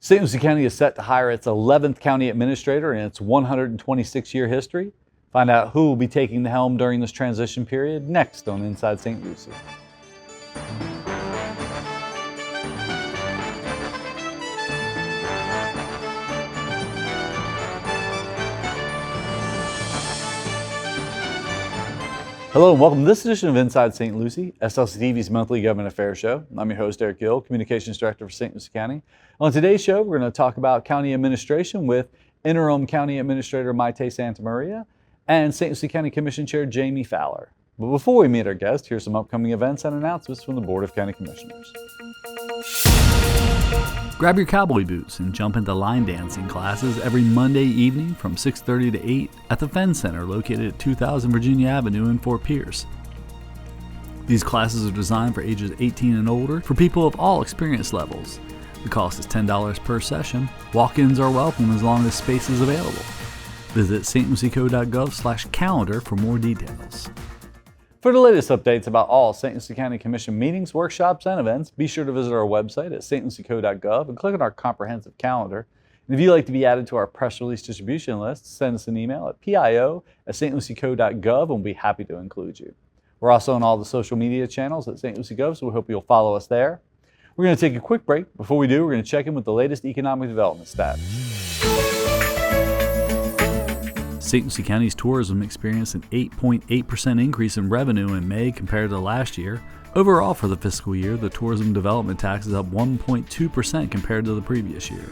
St. Lucie County is set to hire its 11th county administrator in its 126-year history. Find out who will be taking the helm during this transition period next on Inside St. Lucie. Hello and welcome to this edition of Inside St. Lucie, SLC-TV's monthly government affairs show. I'm your host, Eric Gill, Communications Director for St. Lucie County. On today's show, we're going to talk about county administration with Interim County Administrator Maite Santamaria and St. Lucie County Commission Chair Jamie Fowler. But before we meet our guest, here's some upcoming events and announcements from the Board of County Commissioners. Grab your cowboy boots and jump into line dancing classes every Monday evening from 6:30 to 8 at the Fenn Center located at 2000 Virginia Avenue in Fort Pierce. These classes are designed for ages 18 and older for people of all experience levels. The cost is $10 per session. Walk-ins are welcome as long as space is available. Visit stlucieco.gov/calendar for more details. For the latest updates about all St. Lucie County Commission meetings, workshops, and events, be sure to visit our website at stlucieco.gov and click on our comprehensive calendar. And if you'd like to be added to our press release distribution list, send us an email at pio@stlucieco.gov and we'll be happy to include you. We're also on all the social media channels at St. Lucie Gov, so we hope you'll follow us there. We're going to take a quick break. Before we do, we're going to check in with the latest economic development stats. St. Lucie County's tourism experienced an 8.8% increase in revenue in May compared to last year. Overall, for the fiscal year, the tourism development tax is up 1.2% compared to the previous year.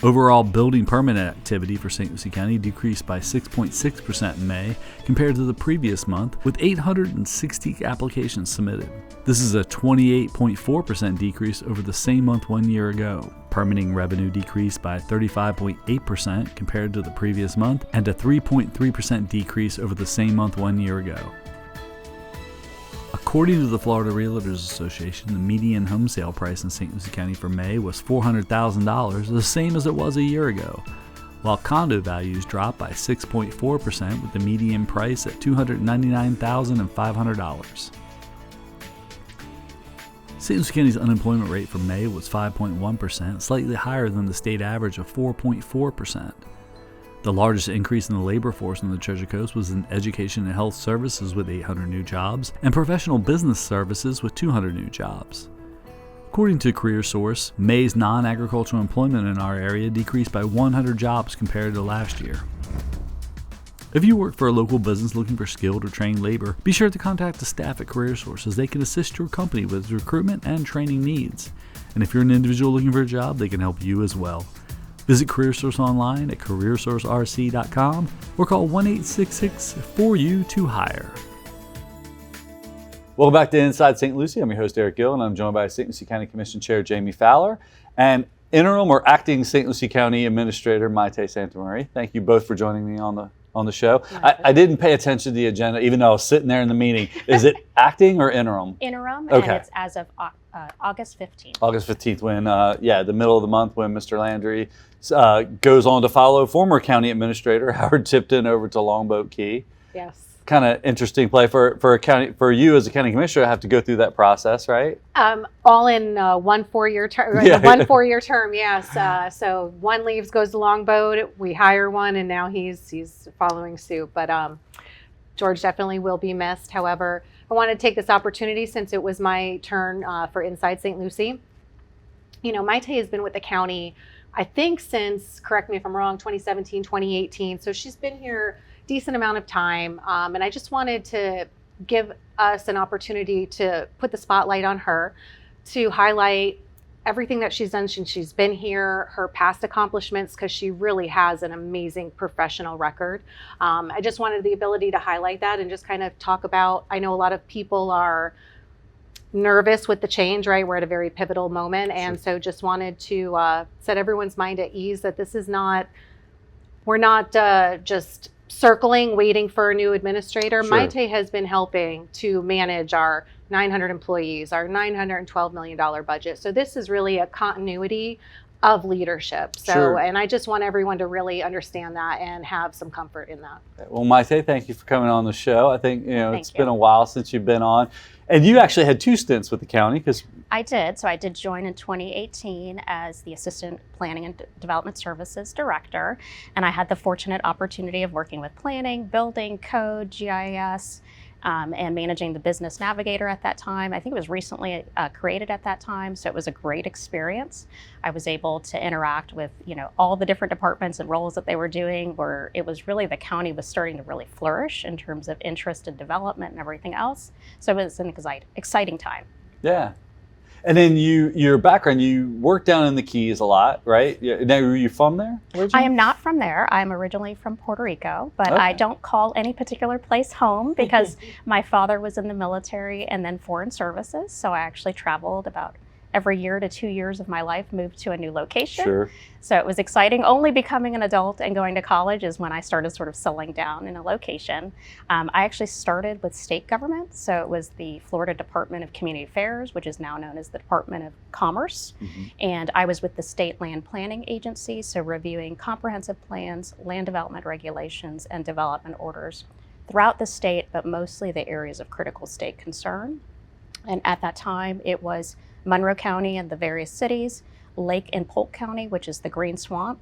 Overall building permit activity for St. Lucie County decreased by 6.6% in May compared to the previous month, with 860 applications submitted. This is a 28.4% decrease over the same month 1 year ago. Permitting revenue decreased by 35.8% compared to the previous month and a 3.3% decrease over the same month 1 year ago. According to the Florida Realtors Association, the median home sale price in St. Lucie County for May was $400,000, the same as it was a year ago, while condo values dropped by 6.4% with the median price at $299,500. St. Lucie County's unemployment rate for May was 5.1%, slightly higher than the state average of 4.4%. The largest increase in the labor force on the Treasure Coast was in education and health services with 800 new jobs and professional business services with 200 new jobs. According to CareerSource, May's non-agricultural employment in our area decreased by 100 jobs compared to last year. If you work for a local business looking for skilled or trained labor, be sure to contact the staff at CareerSource as they can assist your company with recruitment and training needs. And if you're an individual looking for a job, they can help you as well. Visit CareerSource online at careersourcerc.com or call 1-866-4U-2-HIRE. Welcome back to Inside St. Lucie. I'm your host, Eric Gill, and I'm joined by St. Lucie County Commission Chair Jamie Fowler and Interim or Acting St. Lucie County Administrator Maite Santamaria. Thank you both for joining me on the show. I didn't pay attention to the agenda, even though I was sitting there in the meeting. Is it acting or interim? Interim, okay. And it's as of August 15th. August 15th, when, the middle of the month, when Mr. Landry goes on to follow former county administrator Howard Tipton over to Longboat Key. Yes. Kind of interesting play for you as a county commissioner. I have to go through that process, right? All in one 4-year term. Yeah. One 4-year term, yes. So one leaves, goes to Longboat. We hire one, and now he's following suit. But George definitely will be missed. However, I want to take this opportunity, since it was my turn for Inside St. Lucie. You know, Maite has been with the county, I think, since, correct me if I'm wrong, 2017, 2018. So she's been here decent amount of time, and I just wanted to give us an opportunity to put the spotlight on her, to highlight everything that she's done since she's been here, her past accomplishments, because she really has an amazing professional record. I just wanted the ability to highlight that and just kind of talk about, I know a lot of people are nervous with the change, right? We're at a very pivotal moment. Sure. And so just wanted to set everyone's mind at ease that this is not, we're not just circling, waiting for a new administrator. Sure. Maite has been helping to manage our 900 employees, our $912 million budget. So this is really a continuity of leadership. So, Sure. and I just want everyone to really understand that and have some comfort in that. Well, Maite, thank you for coming on the show. I think Thank it's you. been a while since you've been on, and you actually had 2 stints with the county because I did. So I did join in 2018 as the Assistant Planning and Development Services Director. And I had the fortunate opportunity of working with planning, building, code, GIS, and managing the Business Navigator at that time. I think it was recently created at that time. So it was a great experience. I was able to interact with, all the different departments and roles that they were doing, where it was really the county was starting to really flourish in terms of interest and development and everything else. So it was an exciting time. yeah. And then your background, you worked down in the Keys a lot, right? Now, were you from there originally? I am not from there. I'm originally from Puerto Rico, but I Okay. don't call any particular place home because my father was in the military and then foreign services. So I actually traveled about every year to 2 years of my life, moved to a new location. Sure. So it was exciting. Only becoming an adult and going to college is when I started sort of settling down in a location. I actually started with state government. So it was the Florida Department of Community Affairs, which is now known as the Department of Commerce. Mhm. And I was with the State Land Planning Agency, so reviewing comprehensive plans, land development regulations, and development orders throughout the state, but mostly the areas of critical state concern. And at that time, it was Monroe County and the various cities, Lake and Polk County, which is the Green Swamp,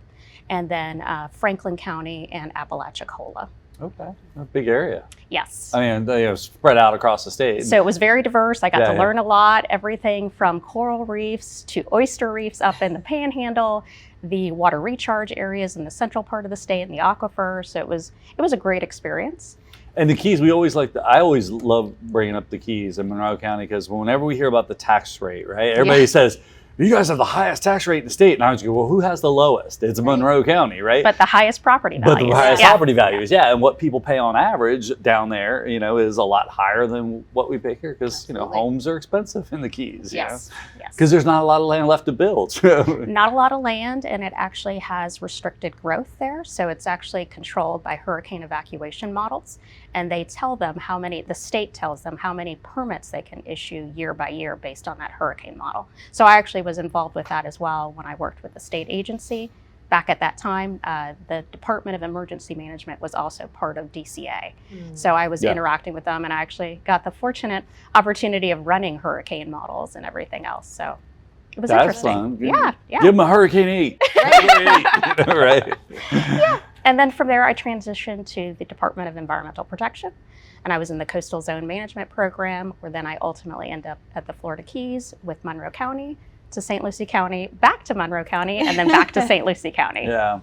and then Franklin County and Apalachicola. Okay. A big area. Yes. I mean, spread out across the state. So it was very diverse. I got Yeah, to yeah. learn a lot, everything from coral reefs to oyster reefs up in the Panhandle, the water recharge areas in the central part of the state and the aquifer. So it was a great experience. And the Keys, I always love bringing up the Keys in Monroe County because whenever we hear about the tax rate, right, everybody Yeah. says, you guys have the highest tax rate in the state. And I was going, well, who has the lowest? It's Monroe County, right? But the highest property But values. the highest Yeah. property values, yeah. And what people pay on average down there, is a lot higher than what we pay here because, Absolutely. homes are expensive in the Keys. Yes. Yes. Because there's not a lot of land left to build. Not a lot of land, and it actually has restricted growth there. So it's actually controlled by hurricane evacuation models. And they tell them the state tells them how many permits they can issue year by year based on that hurricane model. So I actually was involved with that as well when I worked with the state agency. Back at that time, the Department of Emergency Management was also part of DCA. So I was Yeah. interacting with them, and I actually got the fortunate opportunity of running hurricane models and everything else. So it was That's interesting. fun. Yeah, yeah. Give them a Hurricane 8. Right. And then from there, I transitioned to the Department of Environmental Protection, and I was in the Coastal Zone Management Program, where then I ultimately ended up at the Florida Keys with Monroe County to St. Lucie County, back to Monroe County, and then back to St. Lucie County. Yeah.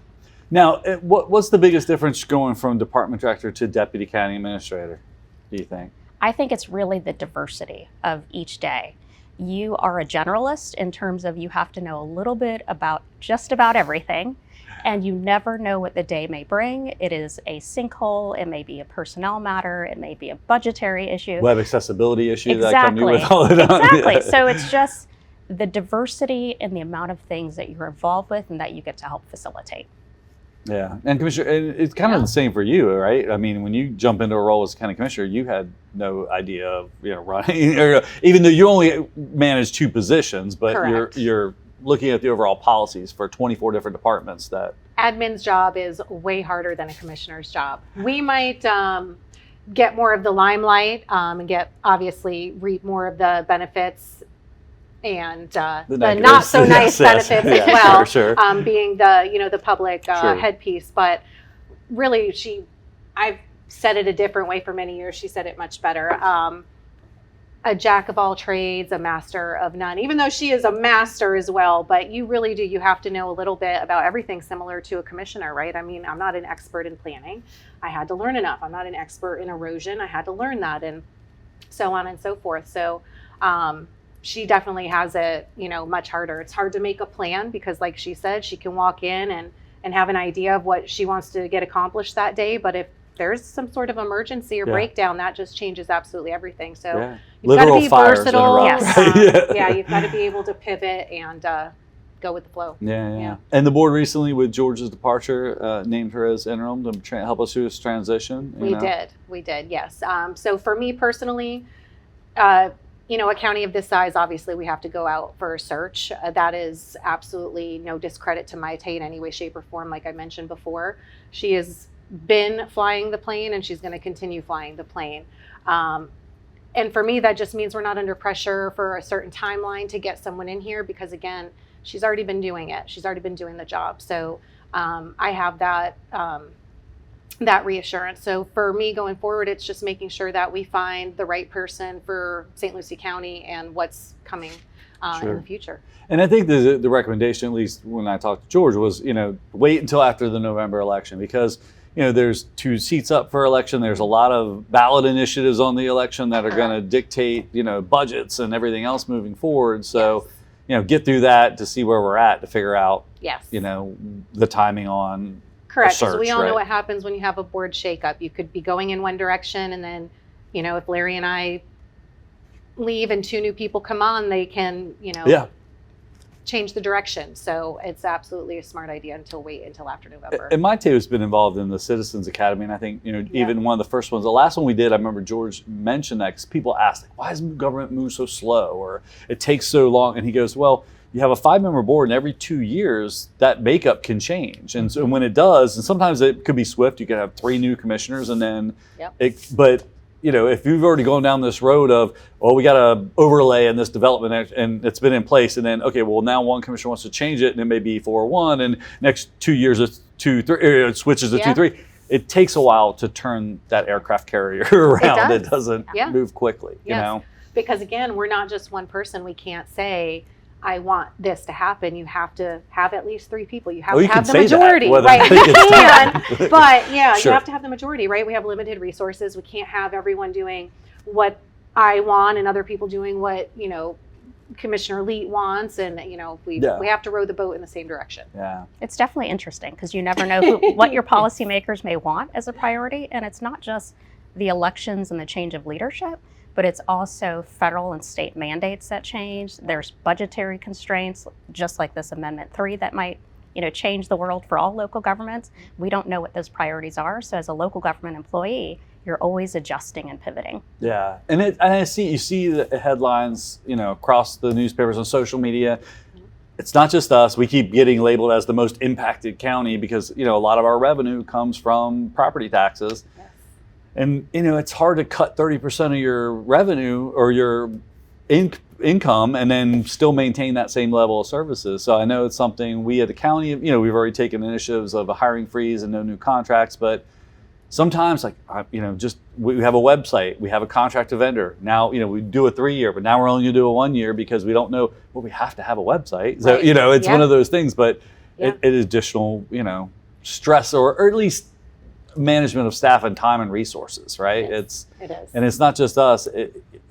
Now, what's the biggest difference going from department director to deputy county administrator, do you think? I think it's really the diversity of each day. You are a generalist in terms of you have to know a little bit about just about everything, and you never know what the day may bring. It is a sinkhole, it may be a personnel matter, it may be a budgetary issue. Web accessibility issue Exactly. that come in with all the time. Exactly. Yeah. So it's just the diversity and the amount of things that you're involved with and that you get to help facilitate. Yeah, and Commissioner, and it's kind of Yeah. the same for you, right? I mean, when you jump into a role as county commissioner, you had no idea of running, or, even though you only manage 2 positions, but Correct. you're looking at the overall policies for 24 different departments. That Admin's job is way harder than a commissioner's job. We might get more of the limelight and reap more of the benefits and the negatives. not so nice Yes, benefits yes. as well, Yeah, sure. being the public Sure. headpiece. But really, I've said it a different way for many years. She said it much better. A jack of all trades, a master of none, even though she is a master as well. But you really do, you have to know a little bit about everything, similar to a commissioner, right? I mean, I'm not an expert in planning. I had to learn enough. I'm not an expert in erosion. I had to learn that, and so on and so forth. So she definitely has it, much harder. It's hard to make a plan because, like she said, she can walk in and have an idea of what she wants to get accomplished that day. But if there's some sort of emergency or Yeah. breakdown, that just changes absolutely everything. So yeah. you've got to Literal be fires versatile. interrupt, Yes. right? Yeah, you've got to be able to pivot and go with the flow. Yeah. Yeah. And the board recently, with George's departure, named her as interim to help us through this transition. We did, yes. So for me personally, a county of this size, obviously we have to go out for a search. That is absolutely no discredit to Maite in any way, shape, or form. Like I mentioned before, she has been flying the plane and she's going to continue flying the plane. And for me, that just means we're not under pressure for a certain timeline to get someone in here because, again, she's already been doing it. She's already been doing the job. So I have that that reassurance. So for me going forward, it's just making sure that we find the right person for St. Lucie County and what's coming in the future. And I think the recommendation, at least when I talked to George, was, wait until after the November election because, there's 2 seats up for election. There's a lot of ballot initiatives on the election that are going to dictate, budgets and everything else moving forward. So, get through that to see where we're at to figure out, the timing on Correct, search, because we all know right? what happens when you have a board shakeup. You could be going in one direction, and then, if Larry and I leave and 2 new people come on, they can, change the direction. So it's absolutely a smart idea wait until after November. And Maite has been involved in the Citizens Academy, and I think, even one of the first ones, the last one we did, I remember George mentioned that because people asked, why does government move so slow, or it takes so long? And he goes, well, you have a 5-member board, and every 2 years that makeup can change. And so when it does, and sometimes it could be swift, you can have 3 new commissioners, and then but if you've already gone down this road of, we got to overlay in this development and it's been in place, and then, okay, well, now one commissioner wants to change it, and it may be 4-1, and next 2 years it's 2-3, it switches to 2-3. It takes a while to turn that aircraft carrier around. It doesn't move quickly, you know? Because again, we're not just one person. We can't say, I want this to happen. You have to have at least 3 people. You have to have the majority, right? You can, but you have to have the majority, right? We have limited resources. We can't have everyone doing what I want and other people doing what, Commissioner Leet wants, and we have to row the boat in the same direction. Yeah, it's definitely interesting because you never know what your policymakers may want as a priority, and it's not just the elections and the change of leadership, but it's also federal and state mandates that change. There's budgetary constraints, just like this Amendment 3, that might, change the world for all local governments. We don't know what those priorities are. So as a local government employee, you're always adjusting and pivoting. Yeah, and you see the headlines, across the newspapers and social media. It's not just us. We keep getting labeled as the most impacted county because, a lot of our revenue comes from property taxes. And, it's hard to cut 30% of your revenue or your income and then still maintain that same level of services. So I know it's something we at the county, we've already taken initiatives of a hiring freeze and no new contracts, but sometimes we have a website, we have a contract to vendor. Now, we do a 3-year, but now we're only gonna do a 1-year because we don't know, we have to have a website. So, it's one of those things, but it is additional, stress or at least management of staff and time and resources, right? It is. And it's not just us.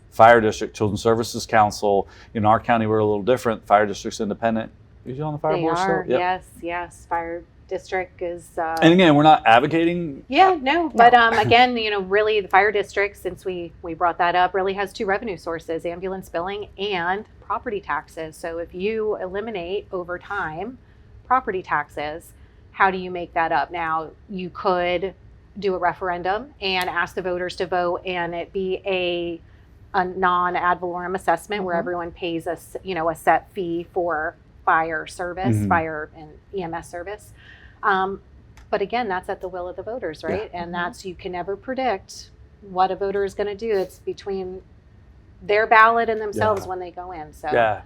Fire district, Children's Services Council. In our county, we're a little different. Fire district's independent. Is you on the fire board still? Yep. Yes. Fire district is. And again, we're not advocating. But again, really the fire district, since we brought that up, really has 2 revenue sources: ambulance billing and property taxes. So if you eliminate over time property taxes, how do you make that up? Now, you could do a referendum and ask the voters to vote, and it be a non-ad valorem assessment where everyone pays a set fee for fire service, fire and EMS service. But again, that's at the will of the voters, right? And you can never predict what a voter is going to do. It's between their ballot and themselves when they go in. So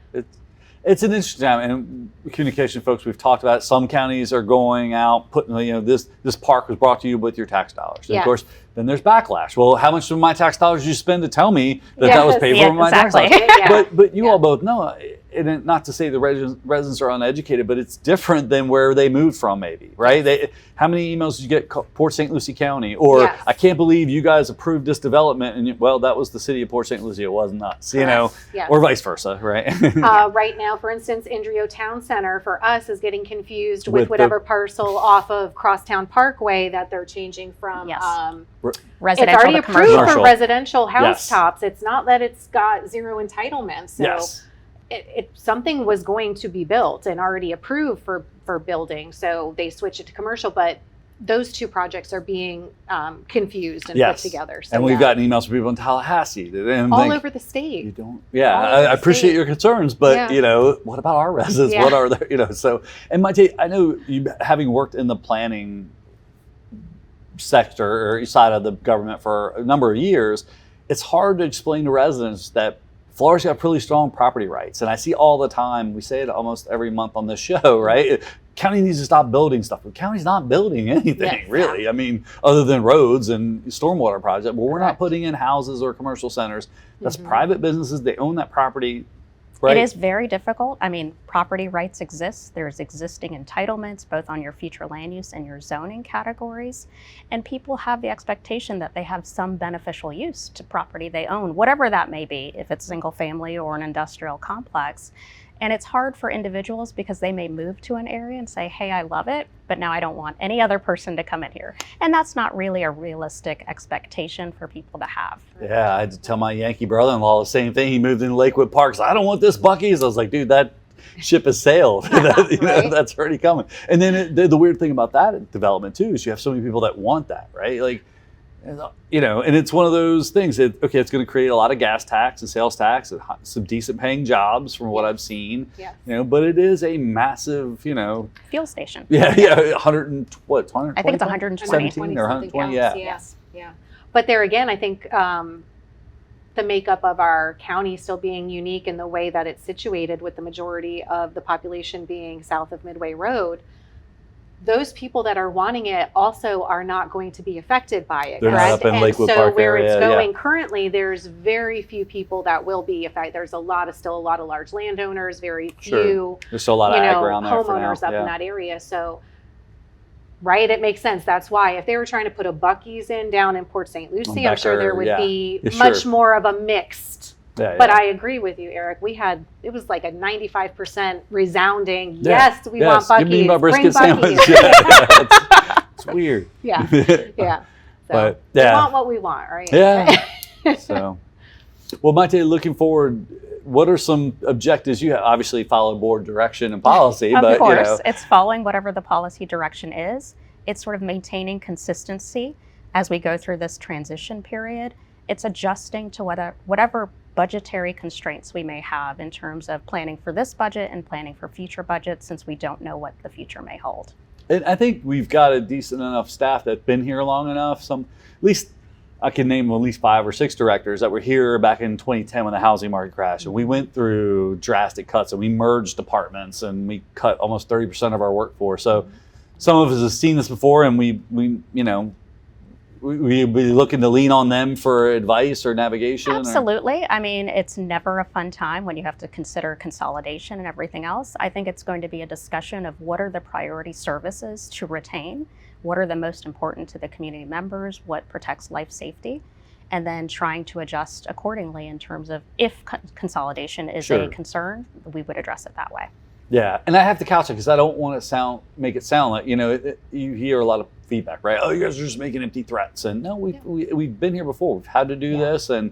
it's an interesting time, and communication folks, we've talked about it. Some counties are going out, putting, this park was brought to you with your tax dollars. And of course, then there's backlash. Well, how much of my tax dollars did you spend to tell me that was paid for my tax dollars? But you all both know, and not to say the residents are uneducated, but it's different than where they moved from, maybe, right? How many emails did you get, Port St. Lucie County? Or, I can't believe you guys approved this development, and that was the city of Port St. Lucie, it wasn't us, or vice versa, right? Right now, for instance, Indrio Town Center for us is getting confused with whatever parcel off of Crosstown Parkway that they're changing from. Residential, it's already approved commercial. For residential housetops. It's not that it's got 0 entitlements. So something was going to be built and already approved for building. So they switched it to commercial, but those two projects are being confused and Yes. put together. So And we've yeah. gotten emails from people in Tallahassee that didn't all think, over the you state. don't. Yeah, All over I the appreciate state. your concerns, but Yeah. you know, what about our residents? Yeah. What are their, you know? So, and I know you, having worked in the planning sector or side of the government for a number of years, it's hard to explain to residents that Florida's got pretty strong property rights. And I see all the time, we say it almost every month on this show, right? County needs to stop building stuff. The county's not building anything, Yes. really. I mean, other than roads and stormwater projects, but we're not Correct. putting in houses or commercial centers. That's Mhm. private businesses. They own that property, right? It is very difficult. I mean, property rights exist. There's existing entitlements both on your future land use and your zoning categories. And people have the expectation that they have some beneficial use to property they own, whatever that may be, if it's single family or an industrial complex. And it's hard for individuals because they may move to an area and say, hey, I love it, but now I don't want any other person to come in here. And that's not really a realistic expectation for people to have. Yeah, I had to tell my Yankee brother-in-law the same thing. He moved into Lakewood Park. I don't want this Buc-ee's. I was like, dude, that ship has sailed. You know, Right. that's already coming. And then the weird thing about that development too is you have so many people that want that, right? Like, you know, and it's one of those things that, okay, it's going to create a lot of gas tax and sales tax and some decent paying jobs from what I've seen, Yes. you know, but it is a massive, you know, Fuel station. yeah, 100 and what, 120? I think it's 120. 17 or 120, yeah. Yeah. But there again, I think the makeup of our county still being unique in the way that it's situated, with the majority of the population being south of Midway Road, those people that are wanting it also are not going to be affected by it. They're not correct? up in And Lakewood so Park where area, it's yeah. going currently, there's very few people that will be affected. There's still a lot of large landowners, very Sure. few There's still a lot of ag around there for now. homeowners up Yeah. in that area. So, right, it makes sense. That's why if they were trying to put a Buc-ee's in down in Port St. Lucie, I'm sure Becker, there would yeah. be Yeah, much sure. more of a mixed. Yeah, But yeah. I agree with you, Eric. It was like a 95% resounding, Yeah. yes, we want Yes, Buc-ee's. give me my Bring brisket sandwich. Buc-ee's. Yeah, it's weird. Yeah, yeah. So But, we yeah. want what we want, right? Yeah. So, well, Maite, looking forward, what are some objectives you have? Obviously, follow board direction and policy, Of but course, you know, it's following whatever the policy direction is. It's sort of maintaining consistency as we go through this transition period. It's adjusting to whatever budgetary constraints we may have in terms of planning for this budget and planning for future budgets, since we don't know what the future may hold. and I think we've got a decent enough staff that's been here long enough. At least I can name at least 5 or 6 directors that were here back in 2010 when the housing market crashed. And we went through drastic cuts and we merged departments and we cut almost 30% of our workforce. So some of us have seen this before, and we you know, we be looking to lean on them for advice or navigation. or- Absolutely. I mean, it's never a fun time when you have to consider consolidation and everything else. I think it's going to be a discussion of what are the priority services to retain, what are the most important to the community members, what protects life safety, and then trying to adjust accordingly in terms of if consolidation is Sure. a concern, we would address it that way. Yeah, and I have to couch it because I don't want to make it sound like, you know, you hear a lot of feedback, right? Oh, you guys are just making empty threats. And no, we've been here before. We've had to do this, and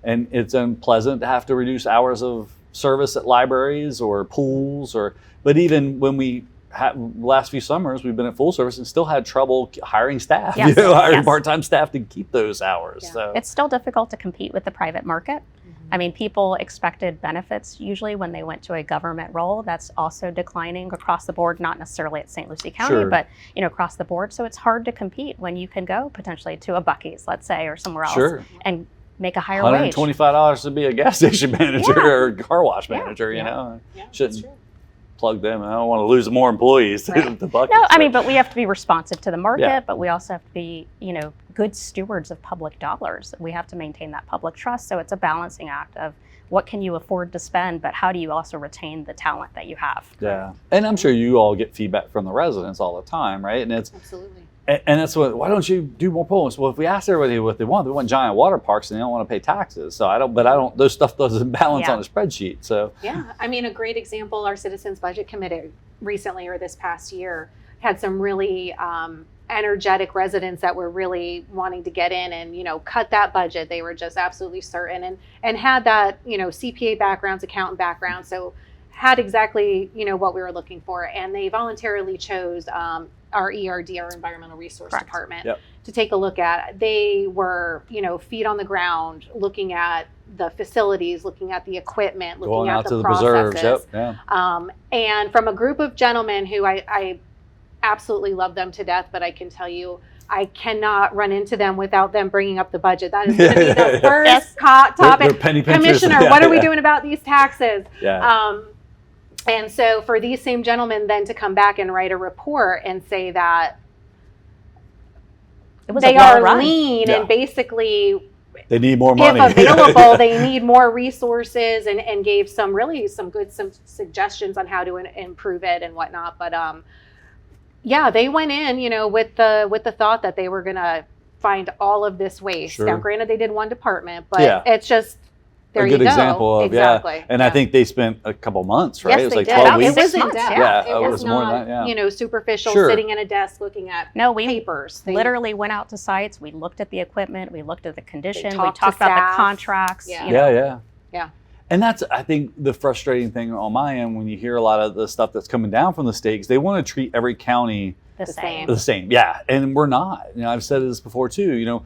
it's unpleasant to have to reduce hours of service at libraries or pools, but even when we last few summers we've been at full service and still had trouble hiring staff, Yes, hiring yes. part-time staff to keep those hours. Yeah. So It's still difficult to compete with the private market. I mean, people expected benefits usually when they went to a government role. That's also declining across the board, not necessarily at St. Lucie County, Sure. but across the board. So it's hard to compete when you can go potentially to a Buc-ee's, let's say, or somewhere else, sure. and make a higher wage. $125 to be a gas station manager Yeah. or car wash Yeah. manager, you know. Yeah, that's Shouldn't true. plug them. I don't want to lose more employees to Right. the bucket. No, I so- mean, but we have to be responsive to the market, Yeah. but we also have to be, good stewards of public dollars. We have to maintain that public trust. So it's a balancing act of what can you afford to spend, but how do you also retain the talent that you have? Yeah, and I'm sure you all get feedback from the residents all the time, right? And Absolutely. that's what. Why don't you do more polls? Well, if we ask everybody what they want giant water parks, and they don't want to pay taxes. So I don't. Those stuff doesn't balance Yeah. on a spreadsheet. So Yeah, I mean, a great example, our Citizens Budget Committee recently, or this past year, had some really energetic residents that were really wanting to get in and, cut that budget. They were just absolutely certain and had that, CPA backgrounds, accountant backgrounds. So had exactly, what we were looking for, and they voluntarily chose our ERD, our Environmental Resource Correct. Department, Yep. to take a look at. They were, feet on the ground, looking at the facilities, looking at the equipment, looking Going at out the to the processes. preserves. Yep. Yeah. And from a group of gentlemen who I absolutely love them to death, but I can tell you, I cannot run into them without them bringing up the budget. That is going to be the first Yes. topic. They're penny pinchers. Commissioner, Yeah, what are we yeah. doing about these taxes? Yeah. And so for these same gentlemen then to come back and write a report and say that It was they a well are run. lean Yeah. and basically, They need more money. if available, they need more resources, and gave some good suggestions on how to improve it and whatnot. But yeah, they went in, with the thought that they were going to find all of this waste. Sure. Now, granted, they did one department, but Yeah. it's just there a you good go. example of exactly. yeah. And I think they spent a couple months, right? Yes, it was they like did. 12 About weeks. It was 6 in months, depth. yeah. It Yeah, was it was more not, than that, yeah. superficial, Sure. sitting in a desk looking at No, we papers. They literally went out to sites. We looked at the equipment. We looked at the condition. We talked talked to about staff. the contracts. Yeah. you know. Yeah. Yeah. And that's, I think, the frustrating thing on my end when you hear a lot of the stuff that's coming down from the state, 'cause they want to treat every county The The same. same. the same. Yeah. And we're not. I've said this before too.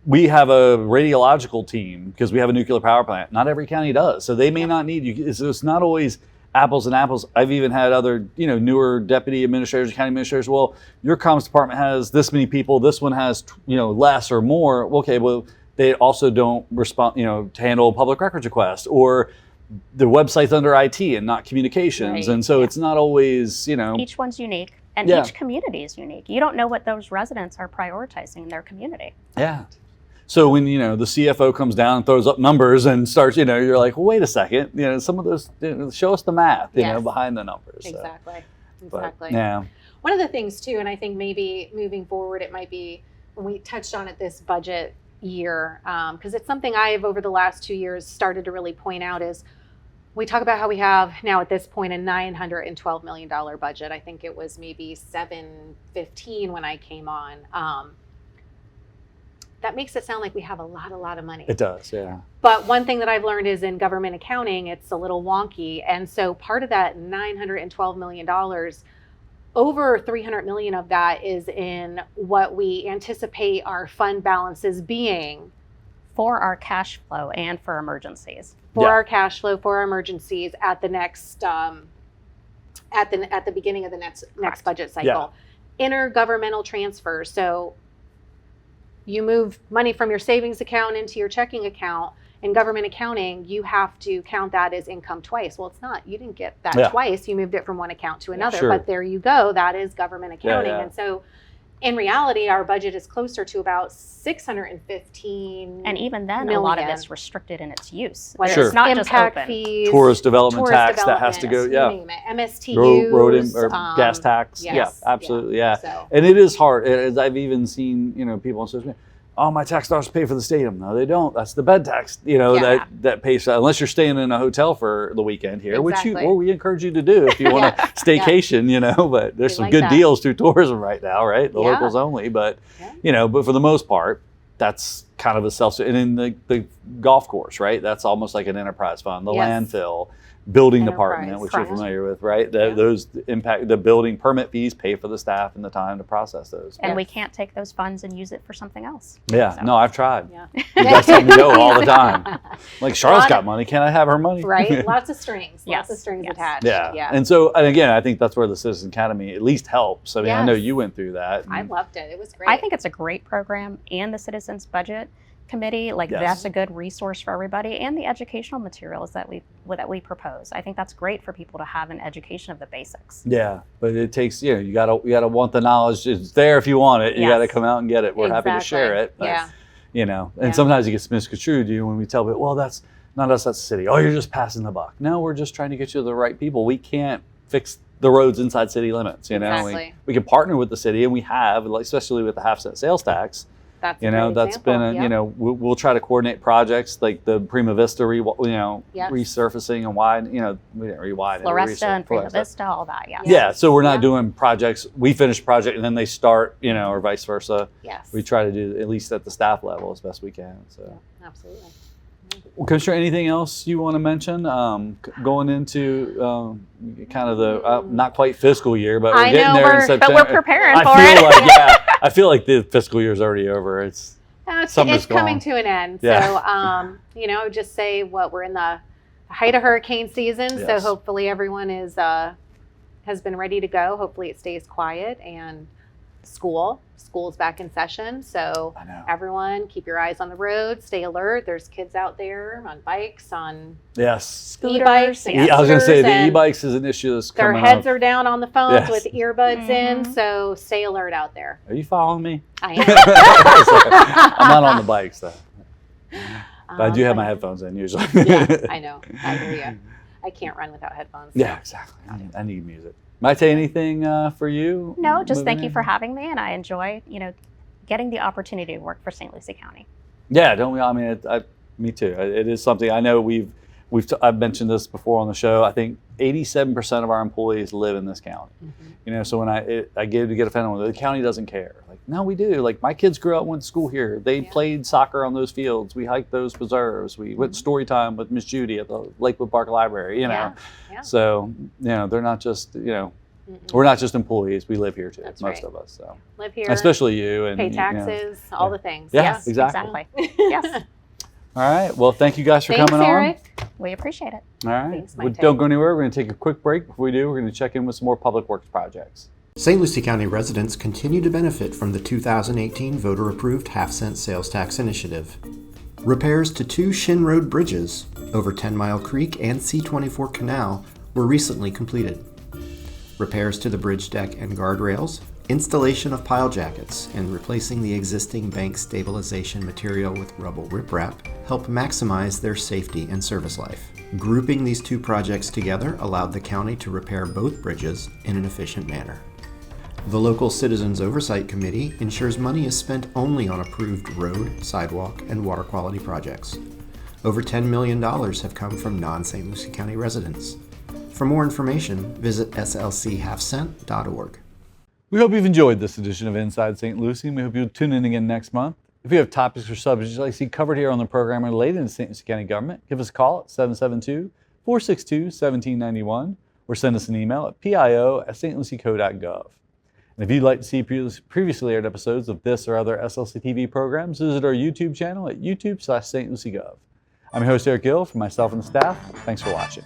We have a radiological team because we have a nuclear power plant. Not every county does. So they may not need you. It's not always apples and apples. I've even had other, newer deputy administrators, county administrators. Well, your comms department has this many people. This one has, less or more. Okay, well, they also don't respond, to handle public records requests, or the website's under IT and not communications. Right. And so Yeah. it's not always, Each one's unique, and Yeah. each community is unique. You don't know what those residents are prioritizing in their community. Yeah. So when, the CFO comes down and throws up numbers and starts, you're like, well, wait a second, some of those, show us the math, Yes. behind the numbers. So, Exactly. but, Exactly. yeah. One of the things too, and I think maybe moving forward, it might be when we touched on it this budget year, because it's something I've over the last 2 years started to really point out is we talk about how we have now at this point a $912 million budget. I think it was maybe $715 when I came on. That makes it sound like we have a lot of money. It does. Yeah. But one thing that I've learned is in government accounting, it's a little wonky. And so part of that $912 million, over $300 million of that is in what we anticipate our fund balances being For our cash flow and for emergencies. for Yeah. our cash flow, for our emergencies at the next, at the beginning of the next Correct. budget cycle. Intergovernmental transfers. So you move money from your savings account into your checking account. In government accounting, you have to count that as income twice. Well, it's not. You didn't get that Yeah. twice. You moved it from one account to another. Sure. But there you go. That is government accounting. yeah. And so in reality, our budget is closer to about 615 And even then, a lot of million. it's restricted in its use. Whether Sure. it's It's not just impact open. fees, Tourist development tourist tax that has to go. development, Yeah. you name it, MSTUs, Road gas tax. yes, yeah, absolutely. Yeah. So, And it is hard. As I've even seen, people on social media, oh, my tax dollars pay for the stadium. No, they don't. That's the bed tax, Yeah. that pays for that. Unless you're staying in a hotel for the weekend here, Exactly. we encourage you to do if you want Yeah. to staycation, but there's We some like good that. deals through tourism right now, right? The Yeah. locals only, but, Yeah. but for the most part, that's kind of a and in the golf course, right? That's almost like an enterprise fund, the Yes. landfill, building Enterprise, department, which correct. you're familiar with, right? Yeah. Those impact the building permit fees pay for the staff and the time to process those. And we Yes. can't take those funds and use it for something else. Yeah, So- no, I've tried. yeah. You guys tell me no all the time. Like, Charlotte's Lot got of- money. Can I have her money? Right? Lots of strings. Yes, Lots of strings yes. attached. Yeah. Yeah. And so, and again, I think that's where the Citizen Academy at least helps. I mean, I know Yes. you went through that. I and- loved it. It was great. I think it's a great program, and the Citizens Budget Committee, Yes. that's a good resource for everybody, and the educational materials that we propose. I think that's great for people to have an education of the basics. Yeah, but it takes you gotta want the knowledge. It's there if you want it. You Yes. gotta come out and get it. We're happy to Exactly. share it. But, Yeah. and Yeah. sometimes it gets misconstrued. When we tell people, well, that's not us, that's the city. Oh, you're just passing the buck. No, we're just trying to get you to the right people. We can't fix the roads inside city limits. Exactly. We can partner with the city, and we have, especially with the half-cent sales tax. That's a great That's example. been Yep. we'll try to coordinate projects like the Prima Vista Yes. resurfacing and widen, we didn't rewiden Floresta and Prima Floresta. Vista, all that, yeah. Yeah, so we're not Yeah. doing projects. We finish a project and then they start, or vice versa. Yes. We try to do at least at the staff level as best we can. So Absolutely. Well, Commissioner, anything else you want to mention going into kind of the not quite fiscal year, but we're I getting know there in September. But we're preparing for I feel it. like I feel like the fiscal year is already over. It's summer's It's coming gone. to an end. Yeah. So, I would just say we're in the height of hurricane season. Yes. So hopefully everyone has been ready to go. Hopefully it stays quiet, and school's back in session. So I know. everyone keep your eyes on the road, stay alert. There's kids out there on bikes, on Yes. e-bikes. and I was going to say the scooters, and e-bikes is an issue that's Their coming heads up. are down on the phones Yes. with earbuds in. Mhm. So stay alert out there. Are you following me? I I'm not on the bikes though. am. But I do have my but- headphones in usually. Yeah, I know. I hear you. I can't run without headphones. so. Yeah, exactly. I need music. Maite, anything for you? No, just moving thank you in? for having me, and I enjoy, getting the opportunity to work for St. Lucie County. Yeah, don't we? I mean, me too. It is something I know I've mentioned this before on the show. I think 87% of our employees live in this county. Mhm. So when I get offended, the county doesn't care. Like, no, we do. Like, my kids grew up, went to school here. They Yeah. played soccer on those fields. We hiked those preserves. We went story time with Miss Judy at the Lakewood Park Library. Yeah. So they're not just Mm-mm. we're not just employees. We live here too. That's Most right. of us. So Live here, especially you and pay you know. taxes, all Yeah. the things. Yeah, Yes, exactly. Yes, All right. Well, thank you guys for Thanks, coming Eric. we appreciate it. on. All right. Thanks, Well, Maite. don't go anywhere. We're going to take a quick break. Before we do, we're going to check in with some more public works projects. St. Lucie County residents continue to benefit from the 2018 voter-approved half-cent sales tax initiative. Repairs to 2 Shin Road bridges over 10 Mile Creek and C-24 Canal were recently completed. Repairs to the bridge deck and guardrails, installation of pile jackets, and replacing the existing bank stabilization material with rubble riprap help maximize their safety and service life. Grouping these 2 projects together allowed the county to repair both bridges in an efficient manner. The local Citizens Oversight Committee ensures money is spent only on approved road, sidewalk, and water quality projects. Over $10 million have come from non-St. Lucie County residents. For more information, visit slchalfcent.org. We hope you've enjoyed this edition of Inside St. Lucie, and we hope you'll tune in again next month. If you have topics or subjects you'd like to see covered here on the program related to St. Lucie County government, give us a call at 772-462-1791 or send us an email at pio@stlucieco.gov. And if you'd like to see previously aired episodes of this or other SLC TV programs, visit our YouTube channel at youtube.com/stluciegov. I'm your host, Eric Gill. For myself and the staff, thanks for watching.